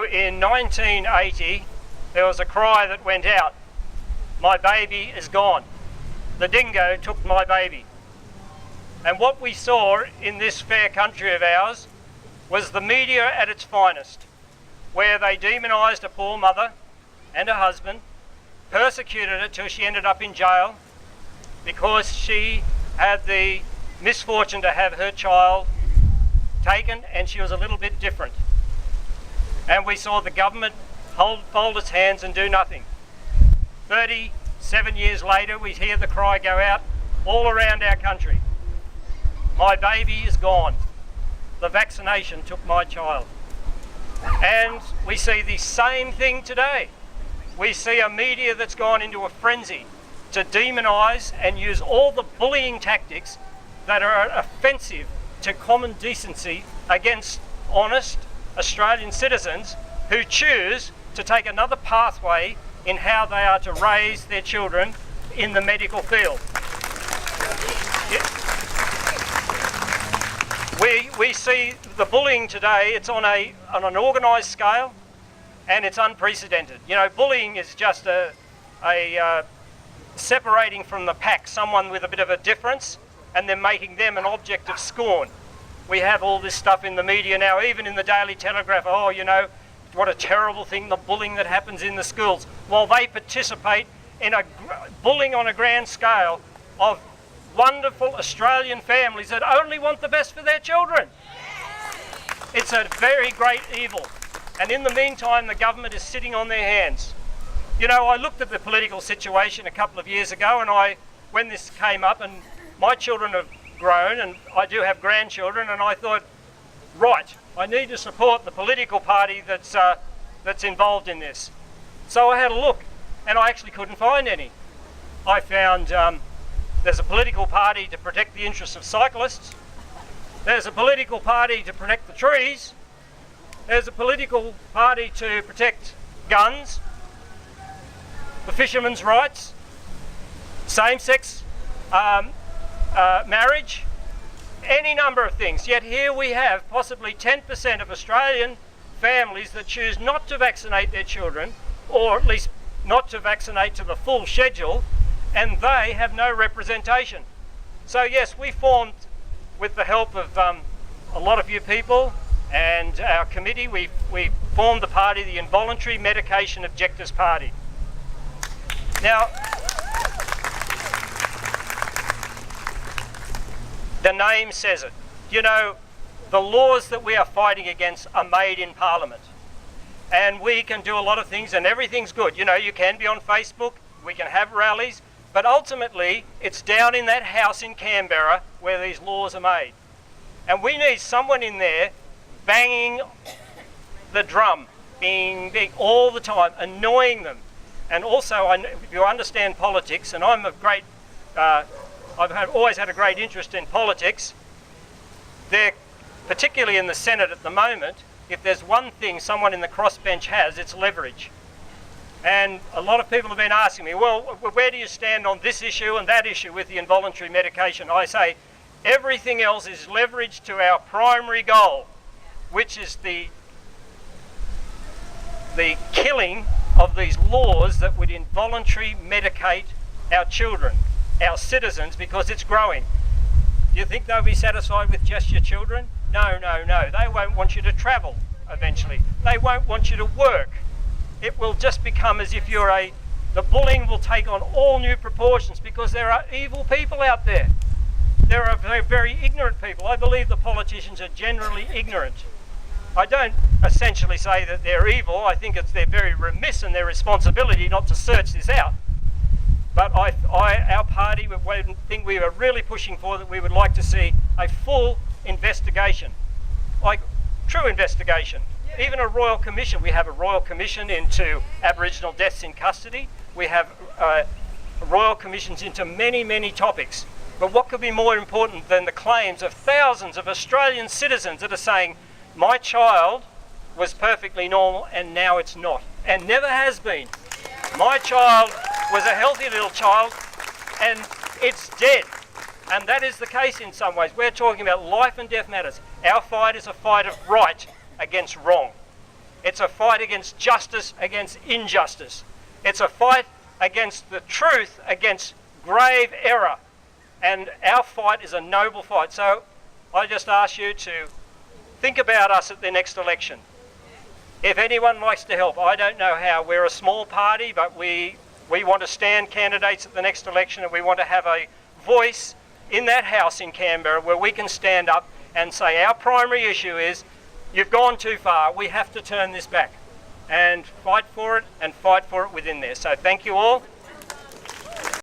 know, in 1980, there was a cry that went out, "My baby is gone. The dingo took my baby." And what we saw in this fair country of ours was the media at its finest, where they demonised a poor mother and her husband, persecuted her till she ended up in jail because she had the misfortune to have her child taken and she was a little bit different. And we saw the government fold its hands and do nothing. 37 years later, we hear the cry go out all around our country. "My baby is gone. The vaccination took my child." And we see the same thing today. We see a media that's gone into a frenzy to demonise and use all the bullying tactics that are offensive to common decency against honest Australian citizens who choose to take another pathway in how they are to raise their children in the medical field. We see the bullying today, it's on an organised scale and it's unprecedented. You know, bullying is just a separating from the pack someone with a bit of a difference and then making them an object of scorn. We have all this stuff in the media now, even in the Daily Telegraph. "Oh, you know, what a terrible thing, the bullying that happens in the schools." While they participate in a bullying on a grand scale of wonderful Australian families that only want the best for their children. It's a very great evil. And in the meantime, the government is sitting on their hands. You know, I looked at the political situation a couple of years ago and when this came up, and my children have grown and I do have grandchildren, and I thought, right, I need to support the political party that's involved in this. So I had a look and I actually couldn't find any. I found there's a political party to protect the interests of cyclists. There's a political party to protect the trees. There's a political party to protect guns, the fishermen's rights, same-sex marriage, any number of things. Yet here we have possibly 10% of Australian families that choose not to vaccinate their children, or at least not to vaccinate to the full schedule, and they have no representation. So yes, we formed, with the help of a lot of you people and our committee, we formed the party, the Involuntary Medication Objectors Party. Now, the name says it. You know, the laws that we are fighting against are made in Parliament. And we can do a lot of things and everything's good. You know, you can be on Facebook, we can have rallies, but ultimately it's down in that house in Canberra where these laws are made. And we need someone in there banging the drum, bing, bing, all the time, annoying them. And also, if you understand politics, and I'm a great, always had a great interest in politics, particularly in the Senate at the moment, if there's one thing someone in the crossbench has, it's leverage. And a lot of people have been asking me, well, where do you stand on this issue and that issue with the involuntary medication? I say everything else is leverage to our primary goal, which is the killing of these laws that would involuntarily medicate our children, our citizens, because it's growing. Do you think they'll be satisfied with just your children? No, no, no. They won't want you to travel eventually. They won't want you to work. It will just become as if the bullying will take on all new proportions because there are evil people out there. There are very, very ignorant people. I believe the politicians are generally ignorant. I don't essentially say that they're evil. I think they're very remiss in their responsibility not to search this out. But our party, one thing we are really pushing for, that we would like to see a full investigation, like true investigation. Even a royal commission. We have a royal commission into Aboriginal deaths in custody. We have royal commissions into many, many topics. But what could be more important than the claims of thousands of Australian citizens that are saying, my child was perfectly normal and now it's not, and never has been. My child was a healthy little child and it's dead. And that is the case in some ways. We're talking about life and death matters. Our fight is a fight of right against wrong. It's a fight against justice, against injustice. It's a fight against the truth, against grave error. And our fight is a noble fight. So I just ask you to think about us at the next election. If anyone likes to help, I don't know how. We're a small party, but we want to stand candidates at the next election, and we want to have a voice in that house in Canberra where we can stand up and say our primary issue is you've gone too far, we have to turn this back, and fight for it within there. So thank you all.